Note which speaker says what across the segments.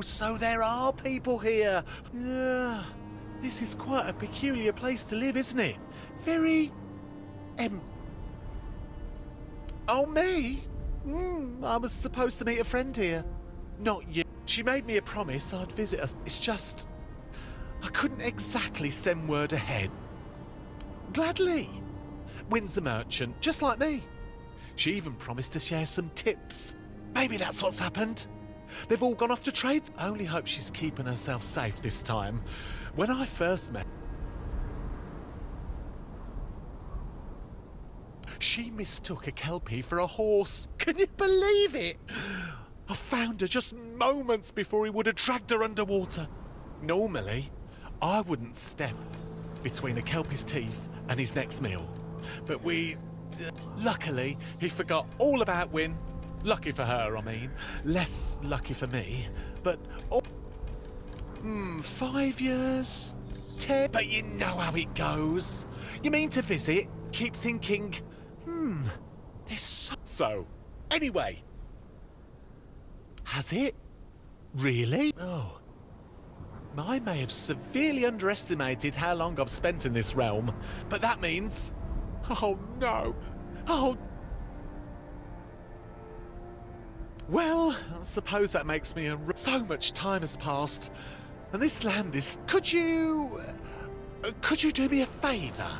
Speaker 1: so there are people here. Yeah, this is quite a peculiar place to live, isn't it? Very... Oh, me? I was supposed to meet a friend here. Not you. She made me a promise I'd visit us. It's just... I couldn't exactly send word ahead. Gladly. Wynn's a merchant, just like me. She even promised to share some tips. Maybe that's what's happened. They've all gone off to trade. I only hope she's keeping herself safe this time. When I first met... she mistook a kelpie for a horse. Can you believe it? I found her just moments before he would have dragged her underwater. Normally, I wouldn't step between a kelpie's teeth and his next meal. But luckily, he forgot all about Wynn. Lucky for her, I mean. Less lucky for me. But... 5 years? 10? But you know how it goes. You mean to visit, keep thinking... there's so... Anyway. Has it? Really? Oh. I may have severely underestimated how long I've spent in this realm. But that means... Oh, no. Oh... Well, I suppose that makes me so much time has passed. And this land is... Could you do me a favour?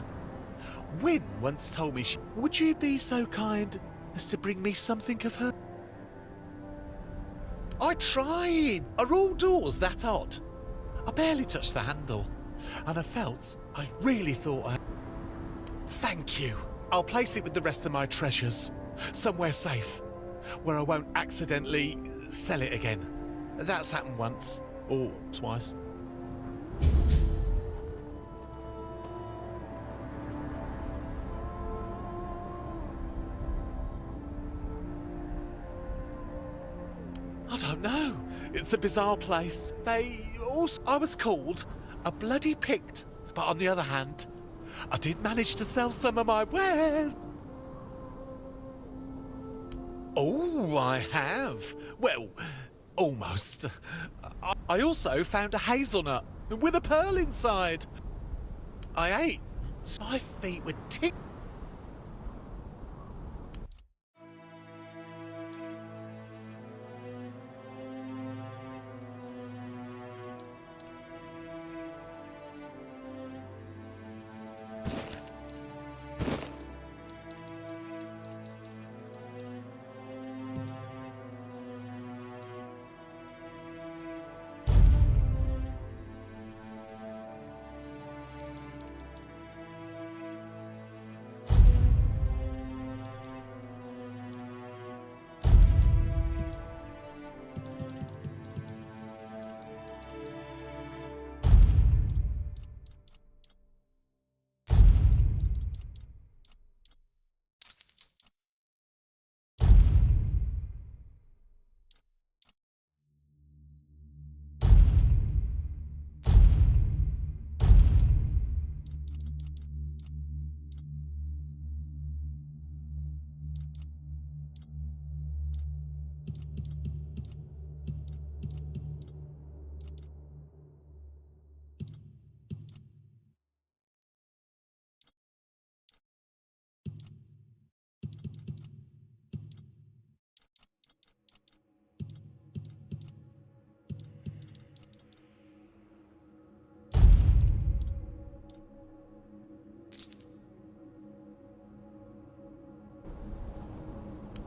Speaker 1: Wynn once told me would you be so kind as to bring me something of her? I tried. Are all doors that odd? I barely touched the handle. And I really thought Thank you. I'll place it with the rest of my treasures. Somewhere safe. Where I won't accidentally sell it again. That's happened once. Or twice. I don't know. It's a bizarre place. I was called a bloody pict. But on the other hand, I did manage to sell some of my wares. Oh, I have. Well, almost. I also found a hazelnut with a pearl inside. I ate. My feet were tickling.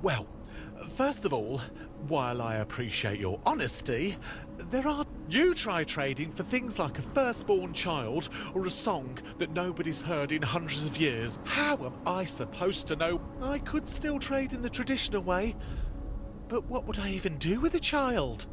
Speaker 1: Well, first of all, while I appreciate your honesty, you try trading for things like a firstborn child or a song that nobody's heard in hundreds of years. How am I supposed to know? I could still trade in the traditional way, but what would I even do with a child?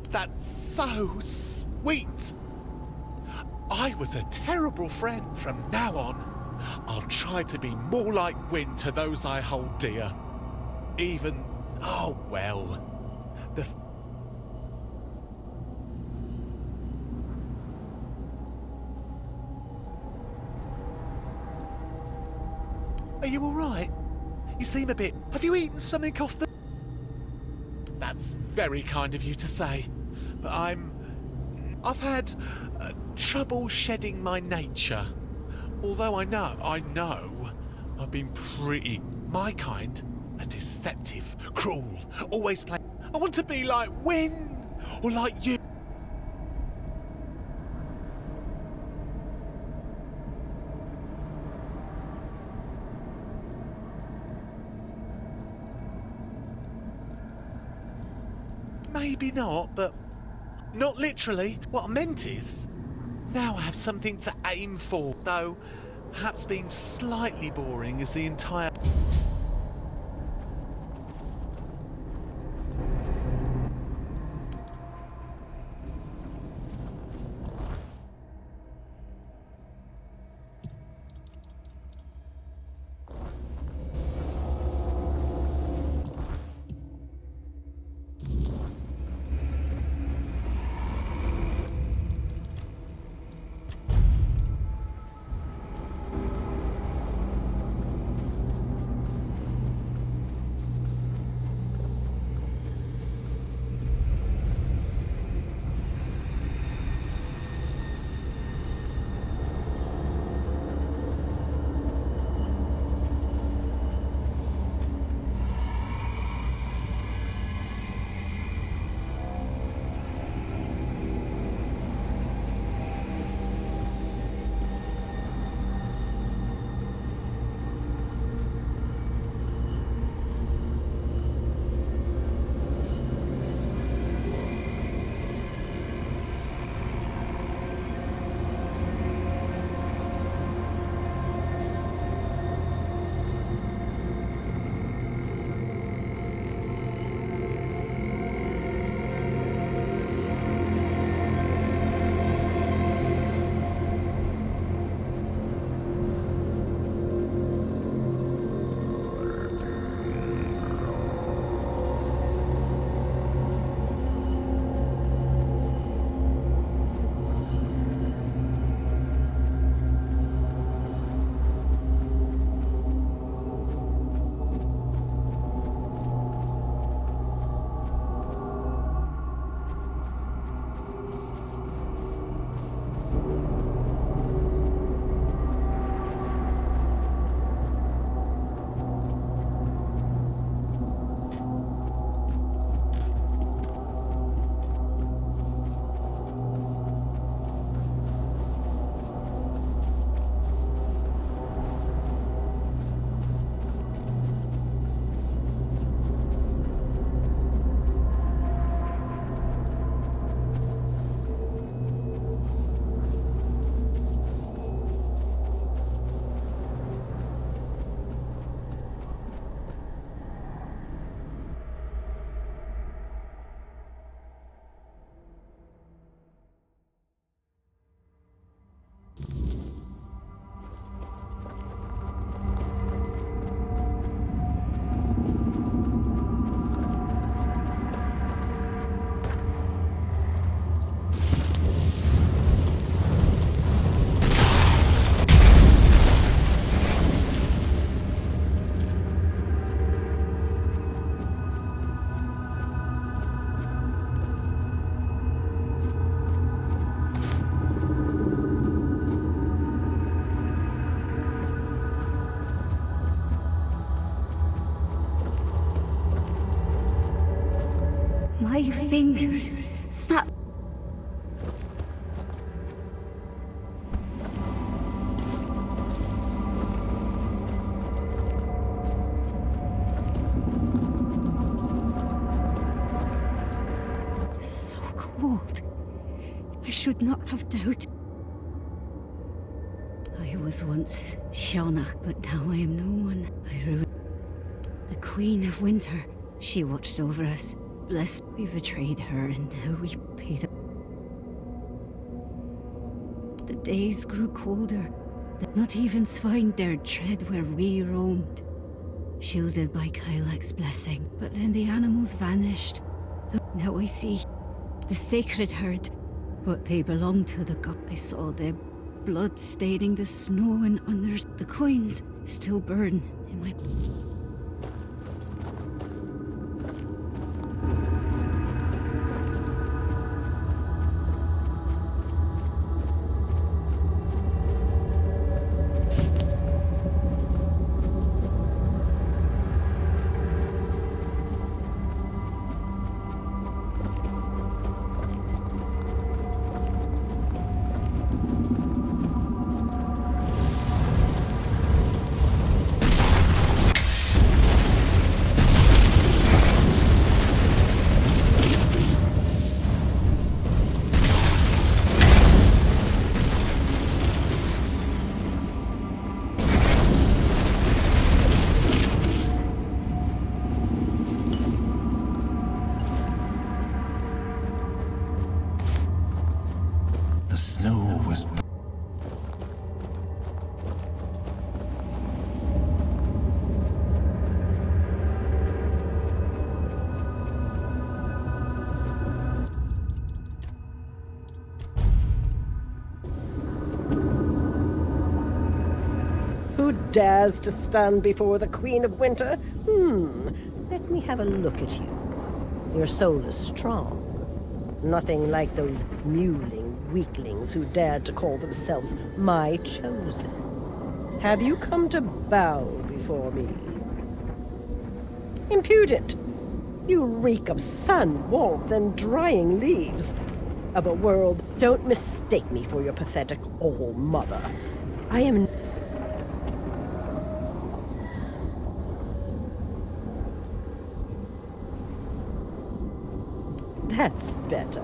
Speaker 1: That's so sweet. I was a terrible friend. From now on, I'll try to be more like Wynne to those I hold dear. Even, oh well, the... Are you alright? You seem a bit... Have you eaten something off the... That's very kind of you to say, but I've had trouble shedding my nature. Although I know, I've been pretty... My kind are deceptive, cruel, always play... I want to be like Wynne, or like you. Maybe not, but not literally. What I meant is, now I have something to aim for, though perhaps being slightly boring is the entire...
Speaker 2: My fingers snap. So cold. I should not have doubted. I was once Shonach, but now I am no one. The Queen of Winter. She watched over us. bless. We betrayed her, and now we pay the. The days grew colder. Not even swine dared tread where we roamed, shielded by Kylak's blessing. But then the animals vanished. Now I see the sacred herd, but they belong to the god. I saw their blood staining the snow, and others. The coins still burn in my.
Speaker 1: The snow was...
Speaker 3: Who dares to stand before the Queen of Winter? Let me have a look at you. Your soul is strong. Nothing like those mewling weaklings who dared to call themselves my chosen. Have you come to bow before me? Impudent! You reek of sun, warmth, and drying leaves. Of a world, don't mistake me for your pathetic all-mother. I am... That's better.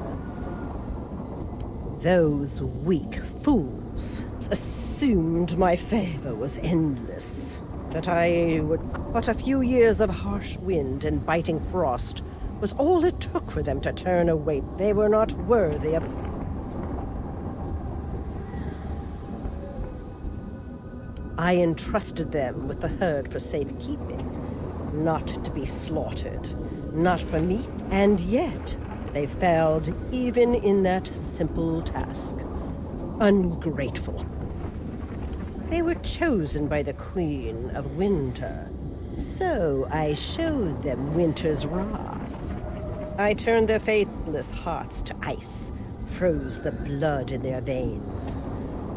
Speaker 3: Those weak fools assumed my favor was endless. That I would... But a few years of harsh wind and biting frost was all it took for them to turn away. They were not worthy of... I entrusted them with the herd for safekeeping, not to be slaughtered, not for meat, and yet they failed even in that simple task. Ungrateful. They were chosen by the Queen of Winter, so I showed them Winter's wrath. I turned their faithless hearts to ice, froze the blood in their veins.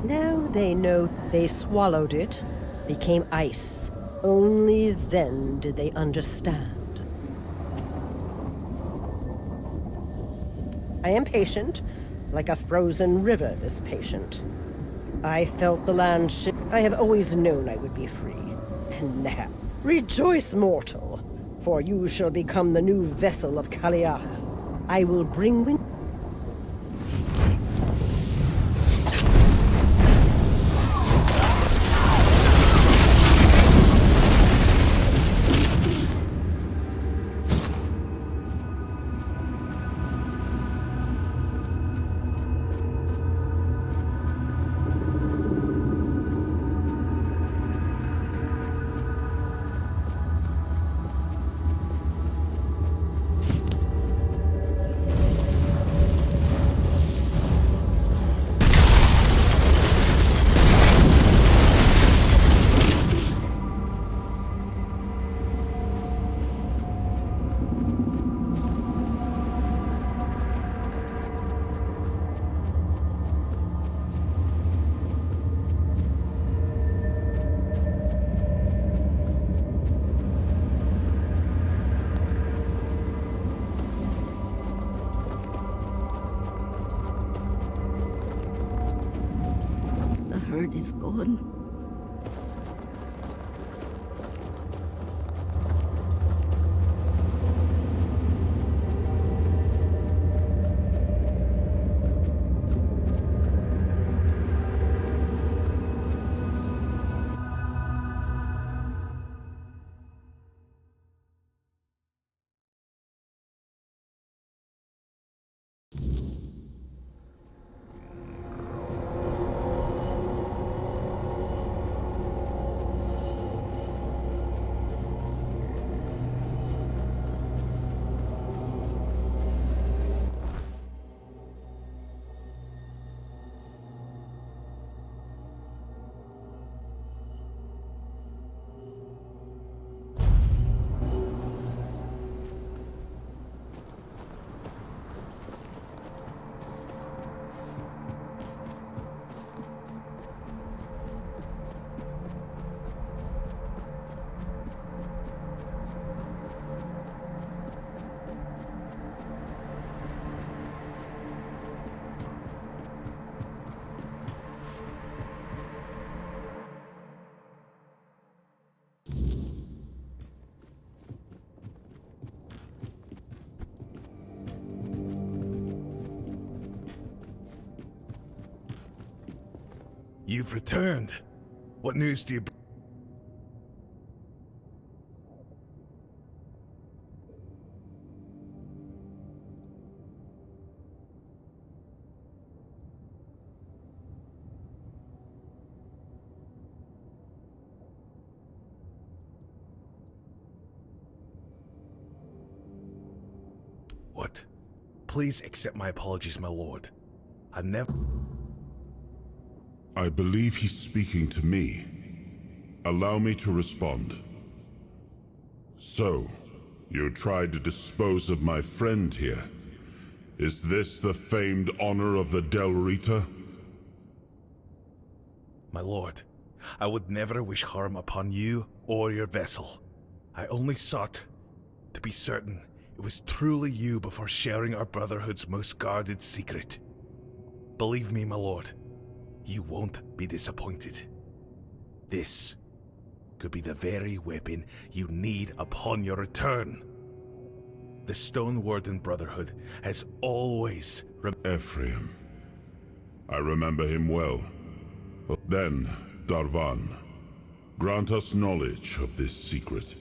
Speaker 3: Now they know they swallowed it, became ice. Only then did they understand. I am patient, like a frozen river is patient. I felt the land shift. I have always known I would be free. And now, rejoice, mortal, for you shall become the new vessel of Kaliak. I will bring wind.
Speaker 2: The herd is gone.
Speaker 4: You've returned. What news do you bring? What? Please accept my apologies, my lord. I never...
Speaker 5: I believe he's speaking to me. Allow me to respond. So, you tried to dispose of my friend here. Is this the famed honor of the Del Rita?
Speaker 4: My lord, I would never wish harm upon you or your vessel. I only sought to be certain it was truly you before sharing our Brotherhood's most guarded secret. Believe me, my lord, you won't be disappointed. This could be the very weapon you need upon your return. The Stone Warden Brotherhood has always
Speaker 5: Ephraim. I remember him well. Then, Darvan, grant us knowledge of this secret.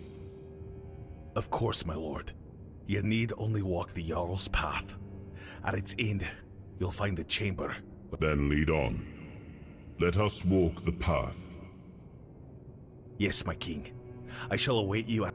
Speaker 4: Of course, my lord. You need only walk the Jarl's path. At its end, you'll find a chamber.
Speaker 5: Then lead on. Let us walk the path.
Speaker 4: Yes, my king. I shall await you at...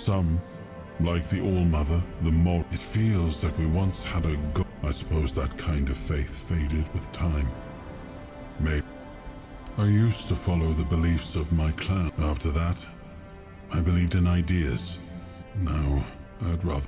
Speaker 5: Some, like the All-Mother, the more it feels like we once had a go. I suppose that kind of faith faded with time. Maybe. I used to follow the beliefs of my clan. After that, I believed in ideas. Now, I'd rather...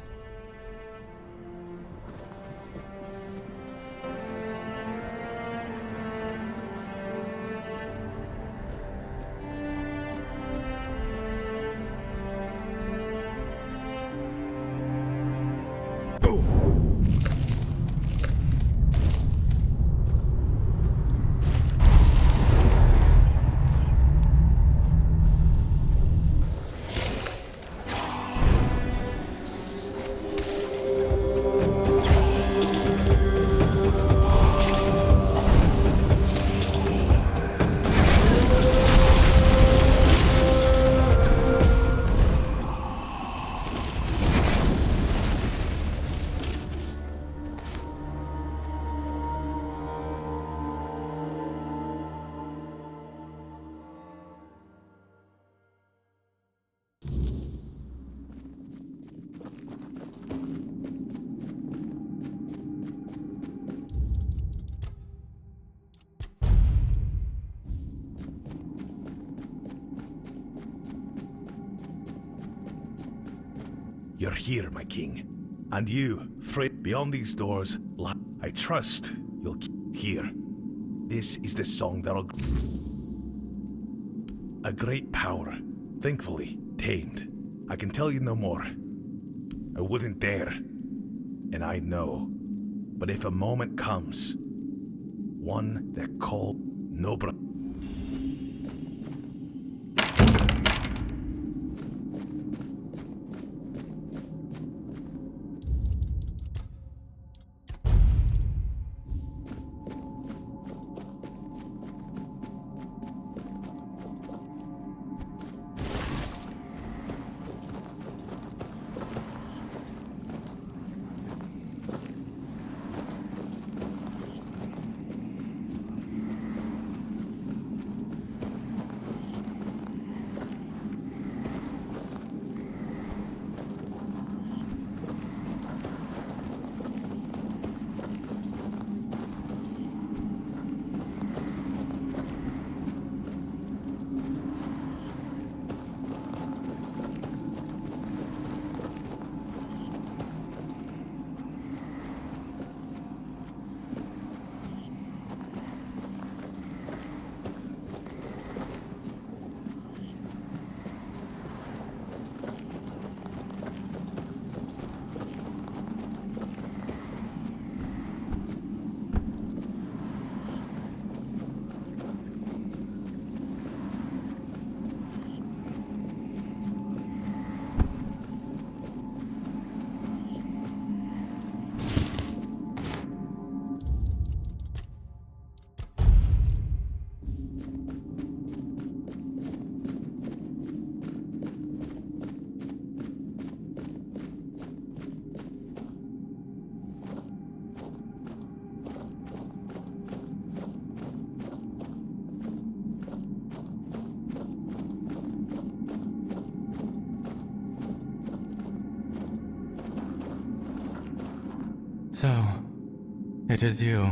Speaker 4: you're here, my king. And you, Fred, beyond these doors, I trust you'll keep here. This is the song that'll... A great power, thankfully, tamed. I can tell you no more. I wouldn't dare. And I know. But if a moment comes, one that called Nobra...
Speaker 6: So, it is you.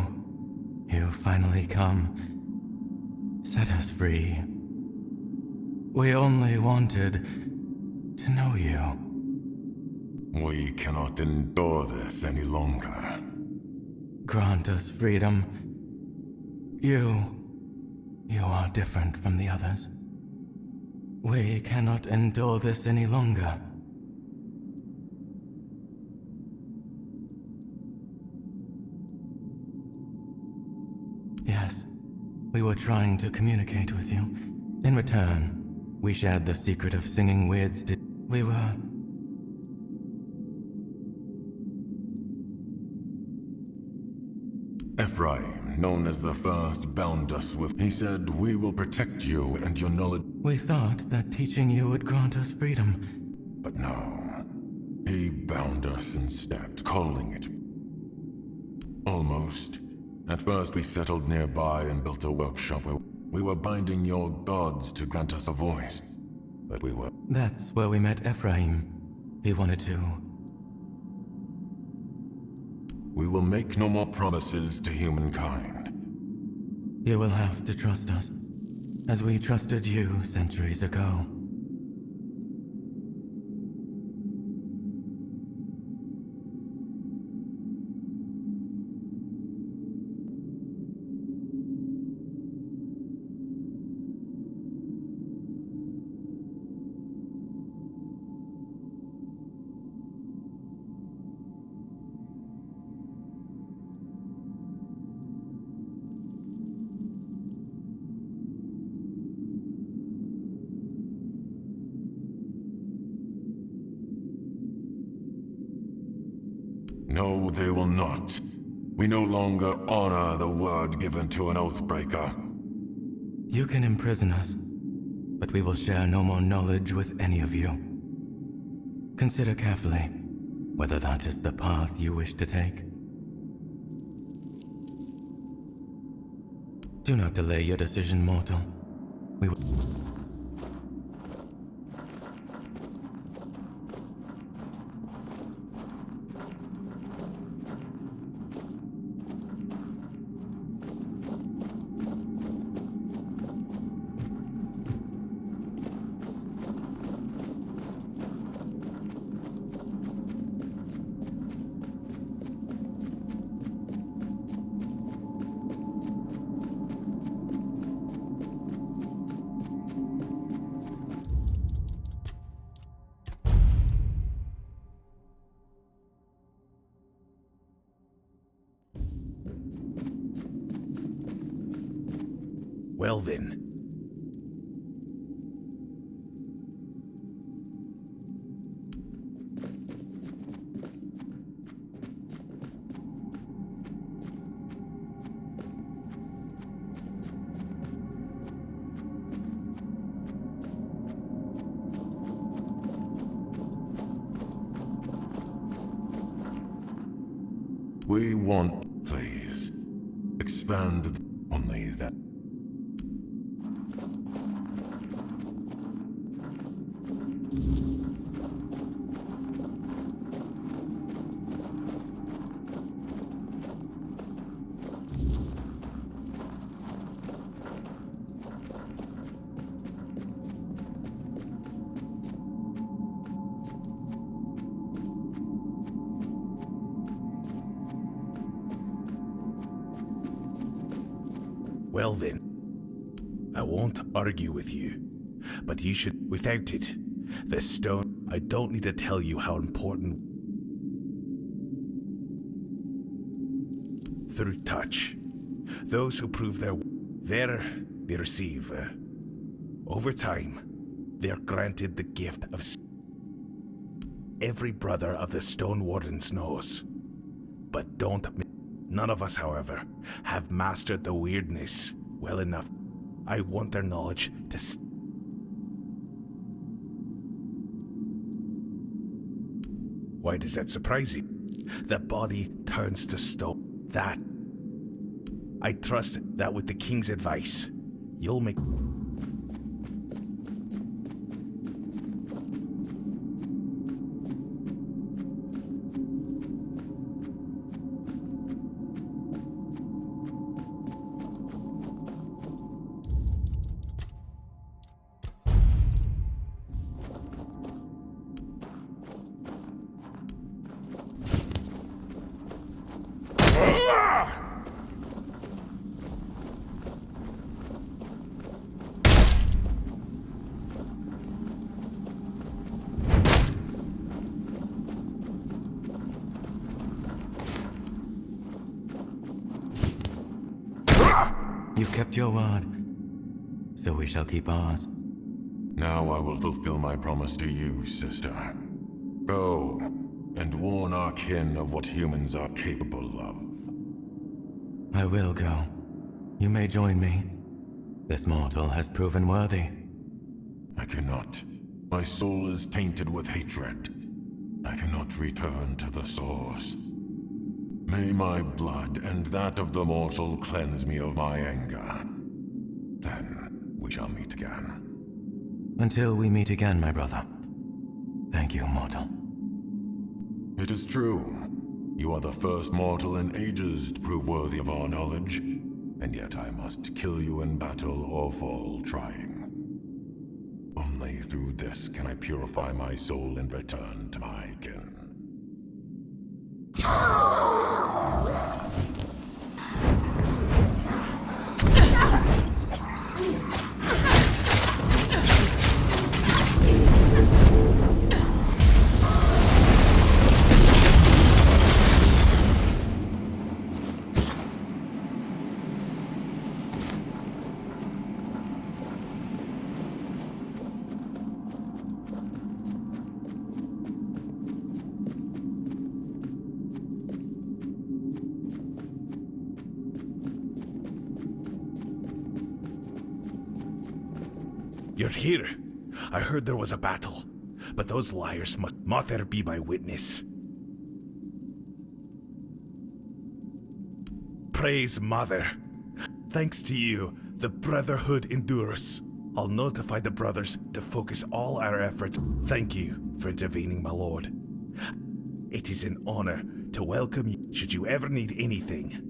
Speaker 6: You finally come. Set us free. We only wanted to know you.
Speaker 7: We cannot endure this any longer.
Speaker 6: Grant us freedom. You are different from the others. We cannot endure this any longer. Yes, we were trying to communicate with you. In return, we shared the secret of singing weirds. We were...
Speaker 7: Ephraim, known as the First, bound us with... He said, "We will protect you and your knowledge."
Speaker 6: We thought that teaching you would grant us freedom.
Speaker 7: But no. He bound us instead, calling it... Almost. At first we settled nearby and built a workshop where we were binding your gods to grant us a voice. But we were...
Speaker 6: That's where we met Ephraim. He wanted to...
Speaker 7: We will make no more promises to humankind.
Speaker 6: You will have to trust us, as we trusted you centuries ago.
Speaker 7: No, they will not. We no longer honor the word given to an oathbreaker.
Speaker 6: You can imprison us, but we will share no more knowledge with any of you. Consider carefully whether that is the path you wish to take. Do not delay your decision, mortal. We will...
Speaker 4: Well then.
Speaker 7: We want, please. Expand only that.
Speaker 4: Well then, I won't argue with you, but you should, without it, the stone, I don't need to tell you how important. Through touch, those who prove they receive. Over time, they are granted the gift of every brother of the Stone Wardens knows. But none of us, however, have mastered the weirdness well enough. I want their knowledge to Why does that surprise you? The body turns to stone. That. I trust that with the king's advice, you'll make...
Speaker 6: You've kept your word, so we shall keep ours.
Speaker 7: Now I will fulfill my promise to you, sister. Go, and warn our kin of what humans are capable of.
Speaker 6: I will go. You may join me. This mortal has proven worthy.
Speaker 7: I cannot. My soul is tainted with hatred. I cannot return to the source. May my blood and that of the mortal cleanse me of my anger. Then we shall meet again.
Speaker 6: Until we meet again, my brother. Thank you, mortal.
Speaker 7: It is true. You are the first mortal in ages to prove worthy of our knowledge, and yet I must kill you in battle or fall trying. Only through this can I purify my soul and return to my kin.
Speaker 4: You're here. I heard there was a battle, but those liars must Mother be my witness. Praise Mother. Thanks to you, the Brotherhood endures. I'll notify the brothers to focus all our efforts. Thank you for intervening, my lord. It is an honor to welcome you should you ever need anything.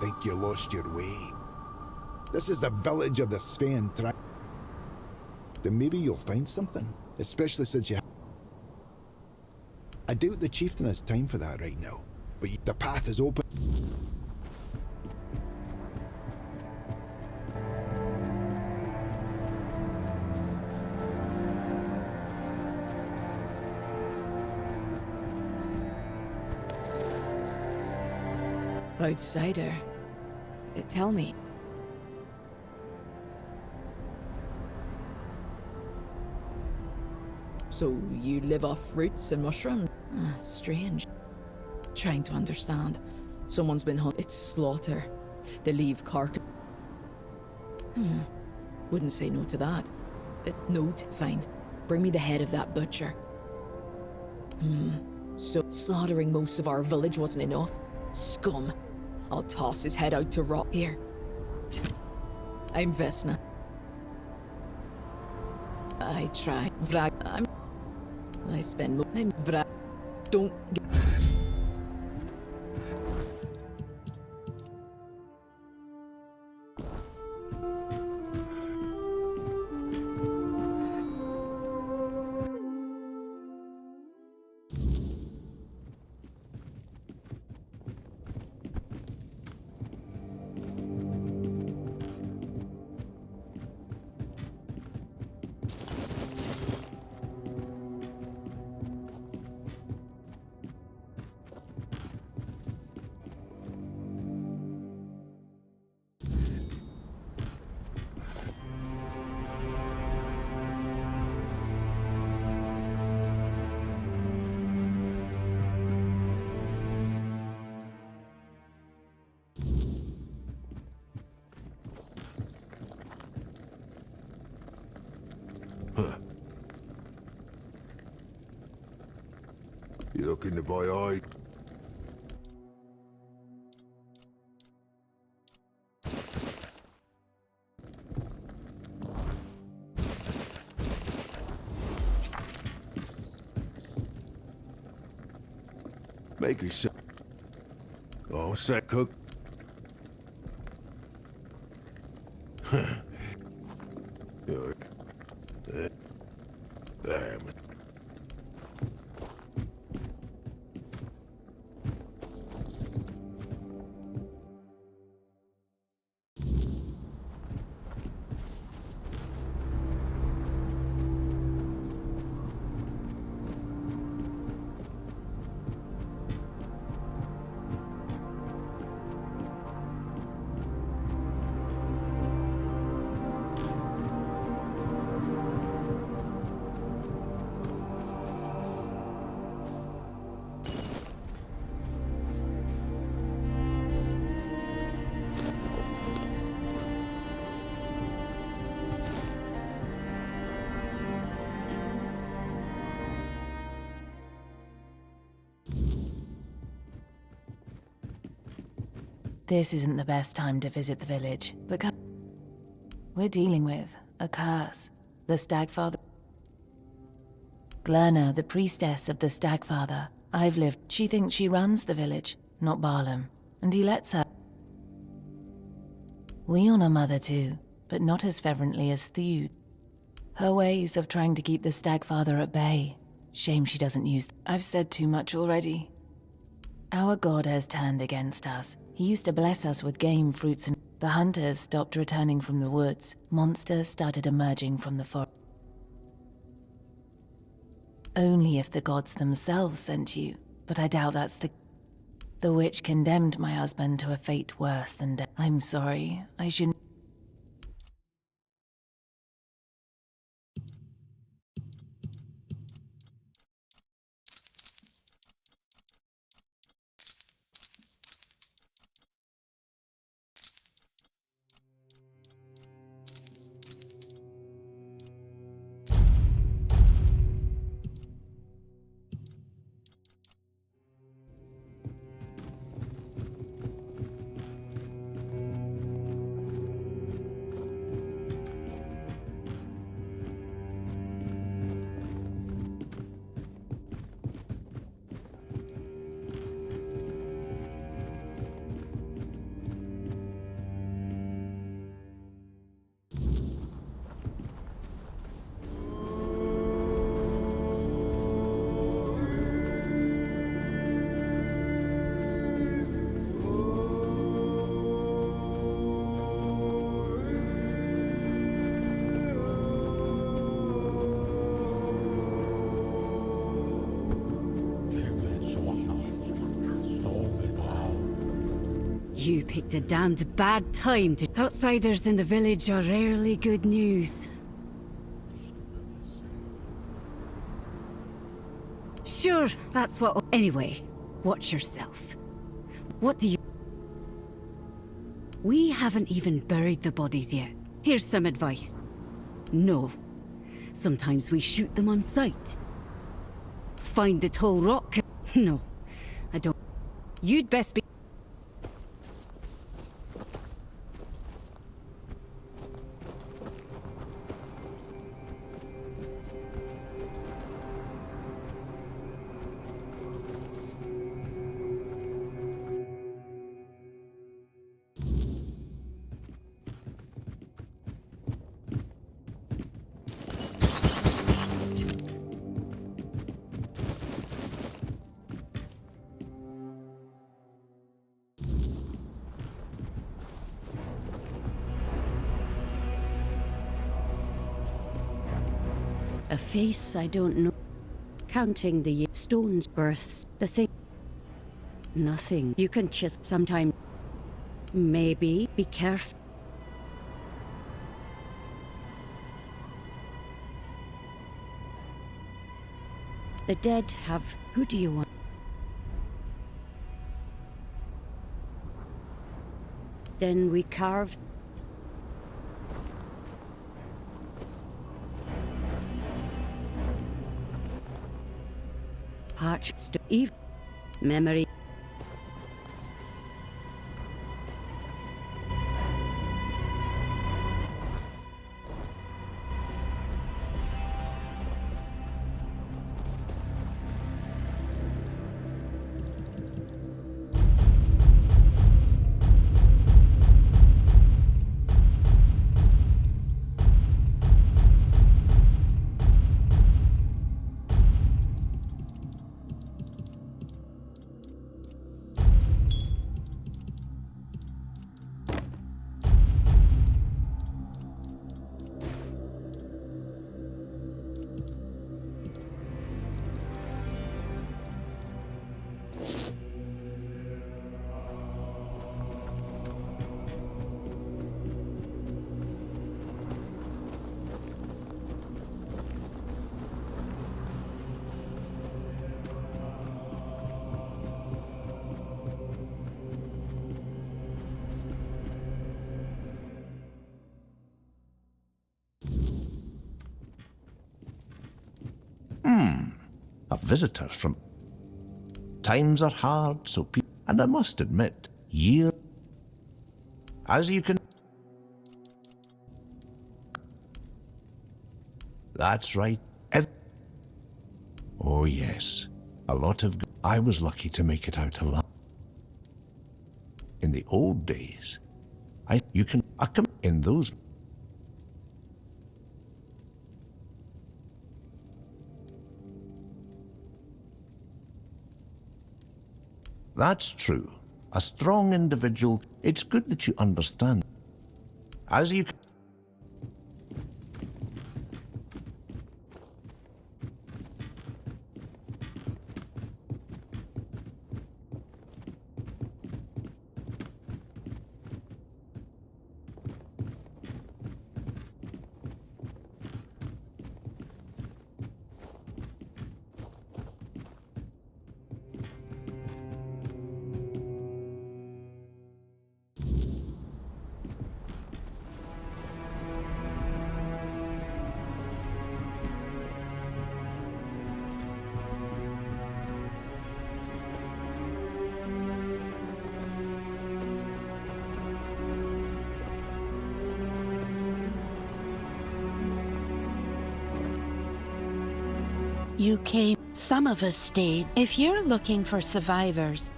Speaker 8: think you lost your way. This is the village of the Sven. Then maybe you'll find something, especially since you... I doubt the chieftain has time for that right now, but the path is open.
Speaker 9: Outsider. Tell me. So you live off fruits and mushrooms? Strange. Trying to understand. Someone's been hunted. It's slaughter. They leave carcass. Wouldn't say no to that. Note, fine. Bring me the head of that butcher. So slaughtering most of our village wasn't enough? Scum. I'll toss his head out to rot. Here. I'm Vesna. I try. Vrag. I spend more. I'm Vrag. Don't get.
Speaker 7: You looking to buy eye? Make yourself. Oh, set cook. Damn.
Speaker 10: This isn't the best time to visit the village, but we're dealing with a curse. The Stagfather. Glerna, the priestess of the Stagfather. I've lived. She thinks she runs the village, not Barlam, and he lets her. We honor Mother too, but not as fervently as Theud. Her ways of trying to keep the Stagfather at bay. Shame she doesn't use. I've said too much already. Our god has turned against us. He used to bless us with game, fruits, and the hunters stopped returning from the woods. Monsters started emerging from the forest. Only if the gods themselves sent you, but I doubt that's the witch condemned my husband to a fate worse than death. I'm sorry, I shouldn't.
Speaker 2: You picked a damned bad time to... Outsiders in the village are rarely good news. Sure, that's what... Anyway, watch yourself. What do you... We haven't even buried the bodies yet. Here's some advice. No. Sometimes we shoot them on sight. Find a tall rock... No, I don't... You'd best be...
Speaker 11: A face I don't know. Counting the stones, births, the thing. Nothing. You can just sometimes. Maybe be careful. The dead have. Who do you want? Then we carved. Eve memory.
Speaker 12: A visitor from... Times are hard, so people... And I must admit, as you can... That's right. Oh yes, a lot of... I was lucky to make it out alive. In the old days, you can... in those... That's true. A strong individual, it's good that you understand. As you...
Speaker 13: You came. Some of us stayed. If you're looking for survivors,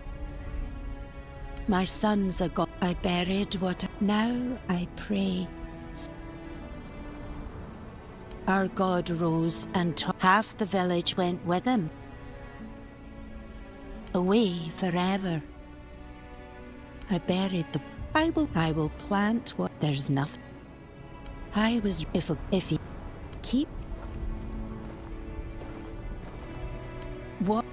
Speaker 13: my son's a god. I buried what. Now I pray. Our god rose and half the village went with him. Away forever. I buried the. I will plant what. There's nothing. I was. If he. Keep. What?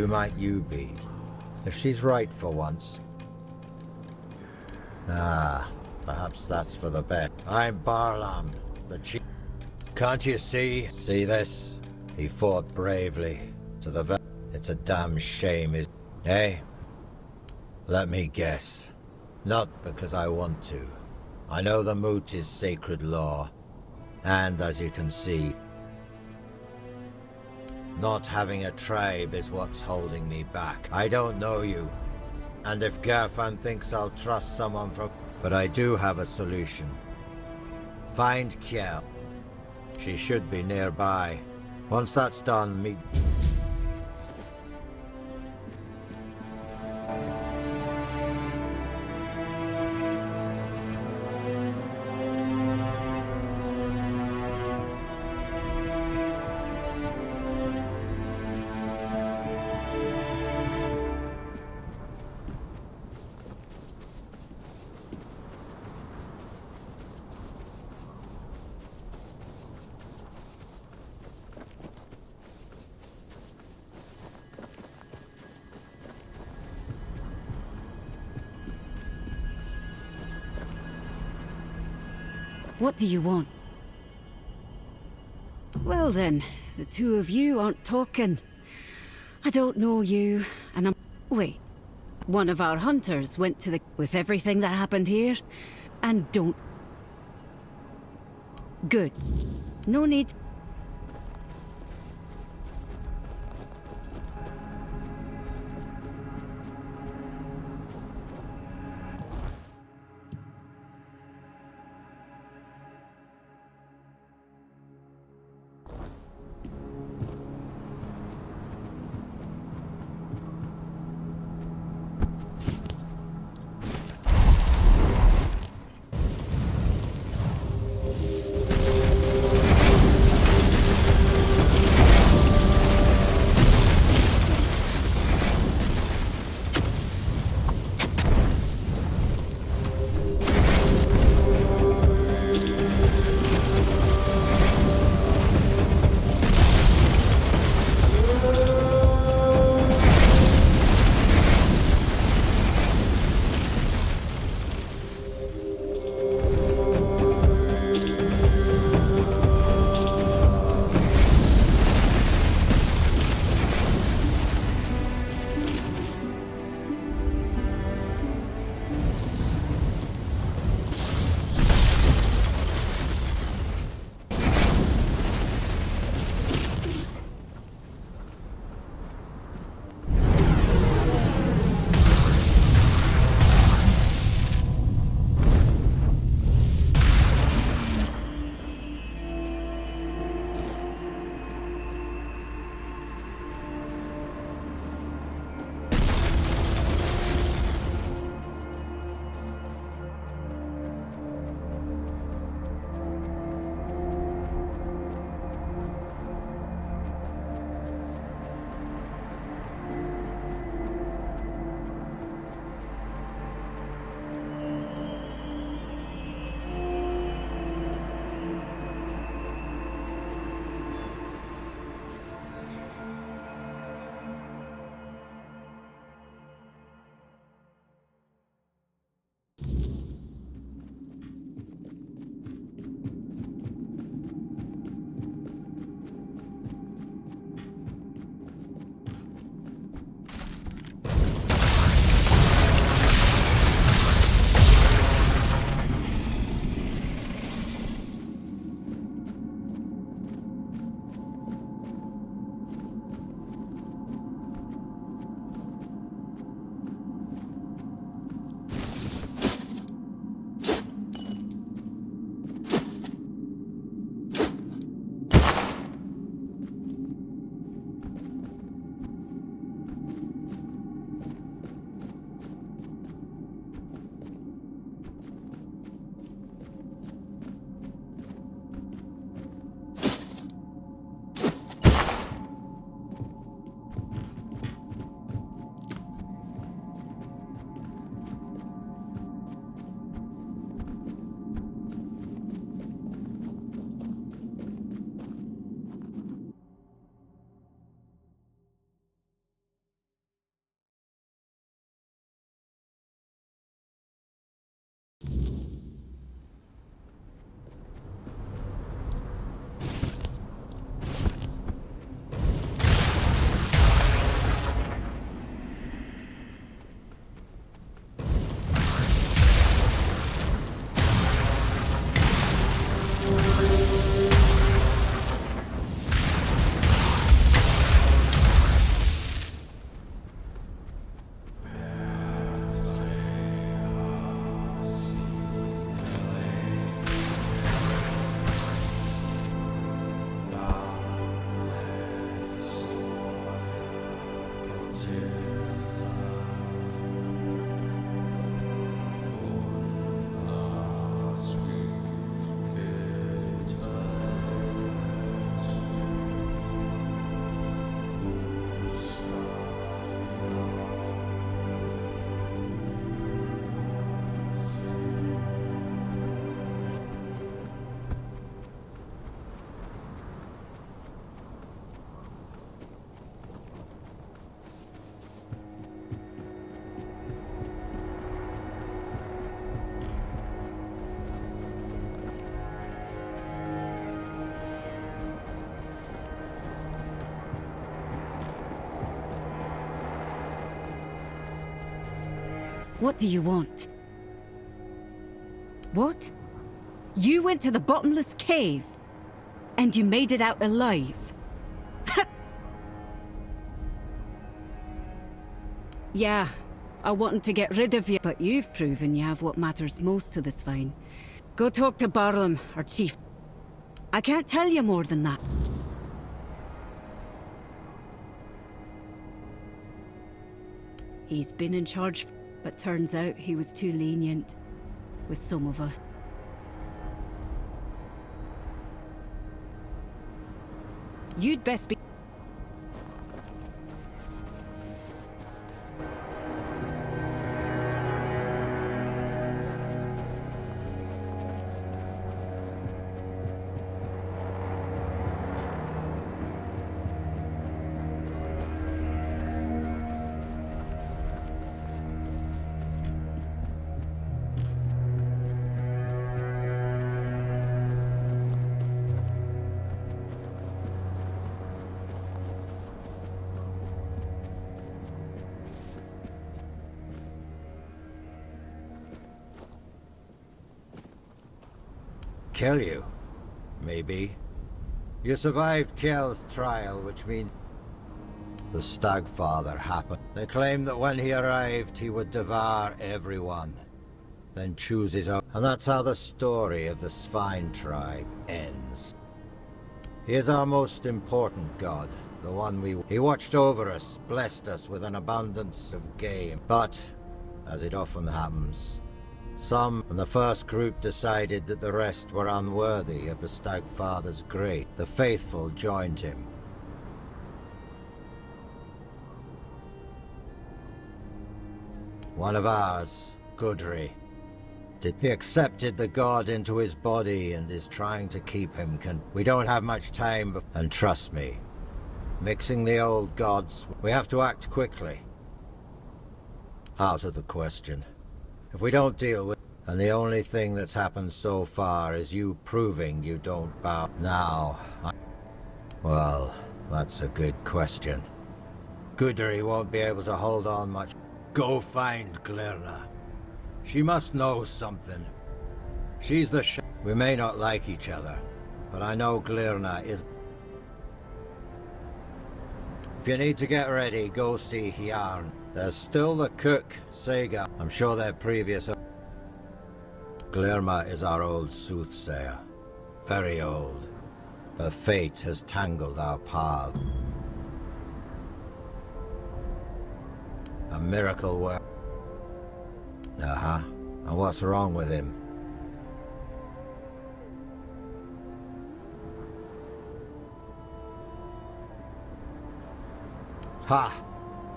Speaker 14: who might you be? If she's right for once. Perhaps that's for the best. I'm Barlam, the chief. Can't you see? See this? He fought bravely to the It's a damn shame, Let me guess. Not because I want to. I know the moot is sacred law. And as you can see, not having a tribe is what's holding me back. I don't know you. And if Gerfan thinks I'll trust someone from... But I do have a solution. Find Kjell. She should be nearby. Once that's done, meet...
Speaker 2: What do you want? Well then, the two of you aren't talking. I don't know you, and I'm... Wait. One of our hunters went to the... with everything that happened here, and don't... Good. No need... What do you want? What? You went to the bottomless cave? And you made it out alive? Yeah, I wanted to get rid of you, but you've proven you have what matters most to the Svine. Go talk to Barlam, our chief. I can't tell you more than that. He's been in charge, but turns out he was too lenient with some of us. You'd best be...
Speaker 14: Kill you? Maybe. You survived Kjell's trial, which means the Stagfather happened. They claim that when he arrived, he would devour everyone, then choose his own. And that's how the story of the Svine tribe ends. He is our most important god, the one He watched over us, blessed us with an abundance of game. But, as it often happens, some and the first group decided that the rest were unworthy of the Stagfather's grace. The faithful joined him. One of ours, Gudri, he accepted the god into his body and is trying to keep him We don't have much time, and trust me, mixing the old gods, we have to act quickly. Out of the question. If we don't deal with... And the only thing that's happened so far is you proving you don't bow. Now, well, that's a good question. Gudri won't be able to hold on much. Go find Glirna. She must know something. She's the We may not like each other, but I know Glirna is... If you need to get ready, go see Hjarn. There's still the cook, Sega. I'm sure their previous... Glirma is our old soothsayer. Very old. Her fate has tangled our paths. A miracle work. Uh-huh. And what's wrong with him? Ha!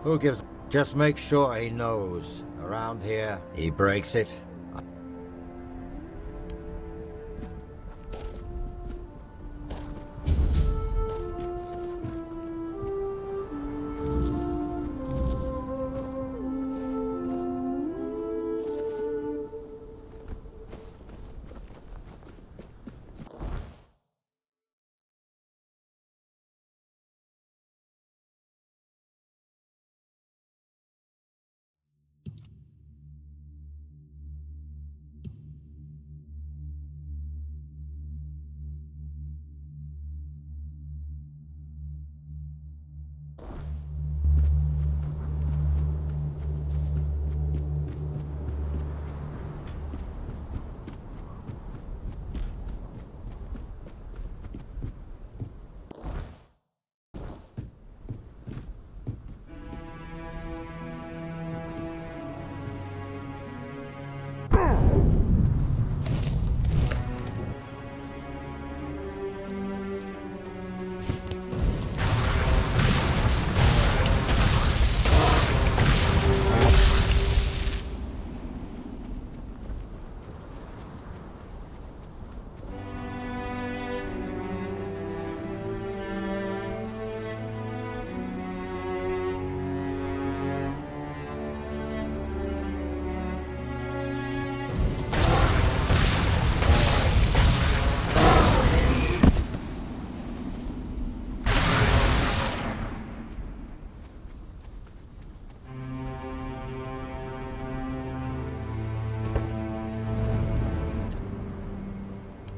Speaker 14: Who gives... Just make sure he knows. Around here, he breaks it.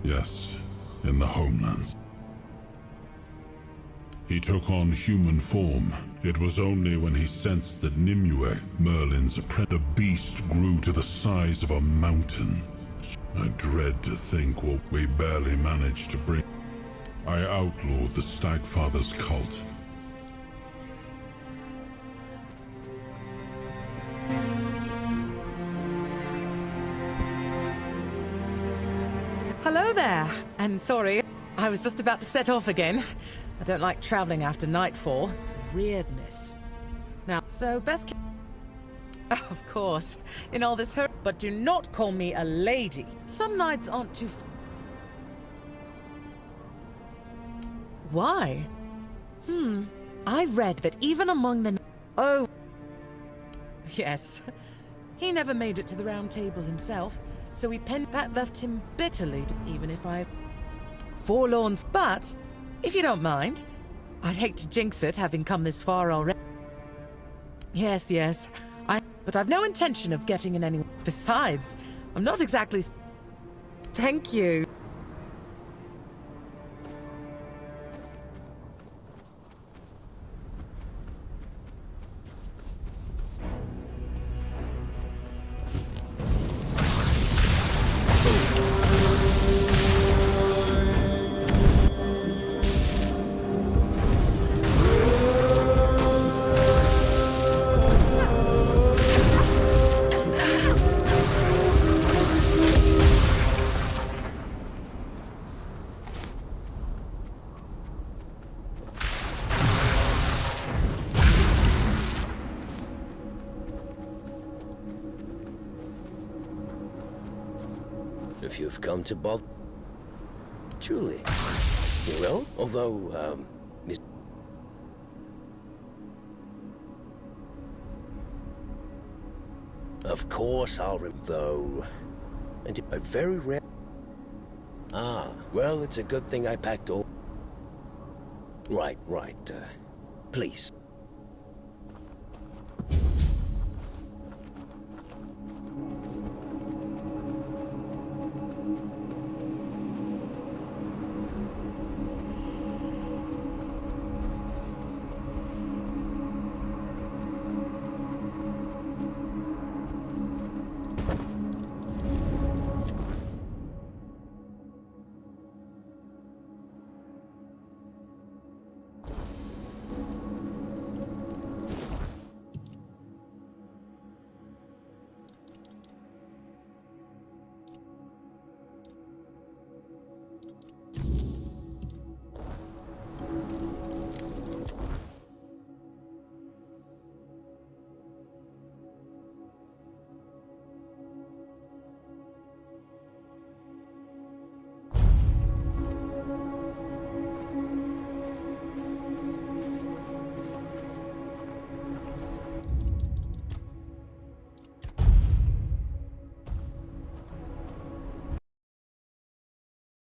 Speaker 5: Yes, in the homelands. He took on human form. It was only when he sensed that Nimue, Merlin's apprentice, the beast grew to the size of a mountain. I dread to think what we barely managed to bring. I outlawed the Stagfather's cult.
Speaker 15: Hello there, and sorry, I was just about to set off again. I don't like traveling after nightfall. Weirdness. Now, so best... Of course, in all this hurry, but do not call me a lady. Some nights aren't too... Why? I read that even among the... Oh... Yes. He never made it to the round table himself, so that left him bitterly, even if I... Forlorn, but... If you don't mind, I'd hate to jinx it, having come this far already. Yes, but I've no intention of getting in any... Besides, I'm not exactly... Thank you.
Speaker 16: If you've come to bother... Truly. You will? Although, Of course I'll though. And a very rare... Ah, well, it's a good thing I packed all... Right, please.